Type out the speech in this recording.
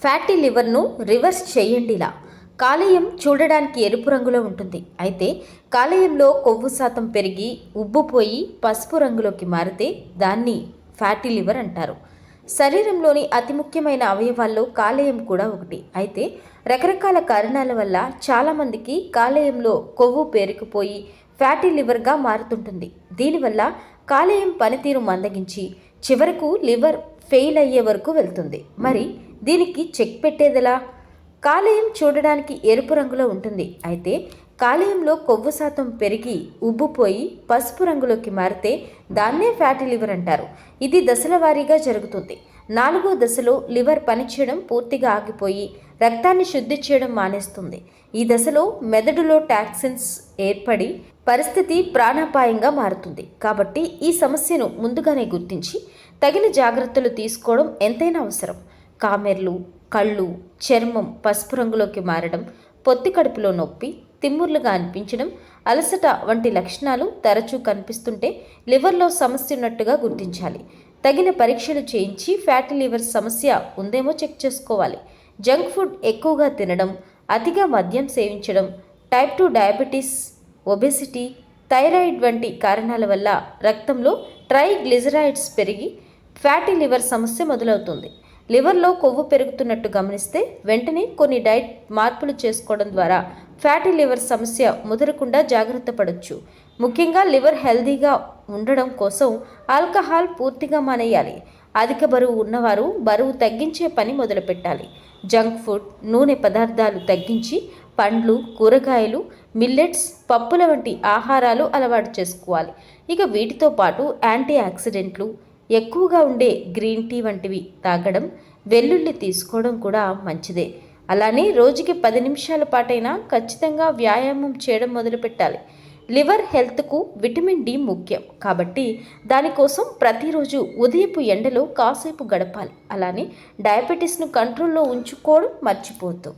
Fatty లివర్ను reverse చేయండిలా. కాలేయం చూడడానికి ఎరుపు రంగులో ఉంటుంది. అయితే కాలేయంలో కొవ్వు శాతం పెరిగి ఉబ్బుపోయి పసుపు రంగులోకి మారితే దాన్ని ఫ్యాటీ లివర్ అంటారు. శరీరంలోని అతి ముఖ్యమైన అవయవాల్లో కాలేయం కూడా ఒకటి. అయితే రకరకాల కారణాల వల్ల చాలామందికి కాలేయంలో కొవ్వు పేరుకుపోయి ఫ్యాటీ లివర్గా మారుతుంటుంది. దీనివల్ల కాలేయం పనితీరు మందగించి చివరకు లివర్ ఫెయిల్ అయ్యే వరకు వెళ్తుంది. మరి దీనికి చెక్ పెట్టేదెలా? కాలేయం చూడడానికి ఎరుపు రంగులో ఉంటుంది. అయితే కాలేయంలో కొవ్వు శాతం పెరిగి ఉబ్బుపోయి పసుపు రంగులోకి మారితే దాన్నే ఫ్యాటీ లివర్ అంటారు. ఇది దశల వారీగా జరుగుతుంది. 4వ దశలో లివర్ పనిచేయడం పూర్తిగా ఆగిపోయి రక్తాన్ని శుద్ధి చేయడం మానేస్తుంది. ఈ దశలో మెదడులో టాక్సిన్స్ ఏర్పడి పరిస్థితి ప్రాణాపాయంగా మారుతుంది. కాబట్టి ఈ సమస్యను ముందుగానే గుర్తించి తగిన జాగ్రత్తలు తీసుకోవడం ఎంతైనా అవసరం. కామెర్లు, కళ్ళు, చర్మం పసుపు రంగులోకి మారడం, పొత్తి కడుపులో నొప్పి, తిమ్ముర్లుగా అనిపించడం, అలసట వంటి లక్షణాలు తరచూ కనిపిస్తుంటే లివర్లో సమస్య ఉన్నట్టుగా గుర్తించాలి. తగిన పరీక్షలు చేయించి ఫ్యాటీ లివర్ సమస్య ఉందేమో చెక్ చేసుకోవాలి. జంక్ ఫుడ్ ఎక్కువగా తినడం, అతిగా మద్యం సేవించడం, టైప్ 2 డయాబెటీస్, ఒబెసిటీ, థైరాయిడ్ వంటి కారణాల వల్ల రక్తంలో ట్రైగ్లిజరైడ్స్ పెరిగి ఫ్యాటీ లివర్ సమస్య మొదలవుతుంది. లివర్లో కొవ్వు పెరుగుతున్నట్టు గమనిస్తే వెంటనే కొన్ని డైట్ మార్పులు చేసుకోవడం ద్వారా ఫ్యాటీ లివర్ సమస్య ముదరకుండా జాగ్రత్త పడవచ్చు. ముఖ్యంగా లివర్ హెల్దీగా ఉండడం కోసం ఆల్కహాల్ పూర్తిగా మానేయాలి. అధిక బరువు ఉన్నవారు బరువు తగ్గించే పని మొదలుపెట్టాలి. జంక్ ఫుడ్, నూనె పదార్థాలు తగ్గించి పండ్లు, కూరగాయలు, మిల్లెట్స్, పప్పుల వంటి ఆహారాలు అలవాటు చేసుకోవాలి. ఇక వీటితో పాటు యాంటీ ఆక్సిడెంట్లు ఎక్కువగా ఉండే గ్రీన్ టీ వంటివి తాగడం, వెల్లుల్లి తీసుకోవడం కూడా మంచిదే. అలానే రోజుకి 10 నిమిషాల పాటైనా ఖచ్చితంగా వ్యాయామం చేయడం మొదలుపెట్టాలి. లివర్ హెల్త్కు విటమిన్ డి ముఖ్యం కాబట్టి దానికోసం ప్రతిరోజు ఉదయపు ఎండలో కాసేపు గడపాలి. అలానే డయాబెటీస్ను కంట్రోల్లో ఉంచుకోవడం మర్చిపోవద్దు.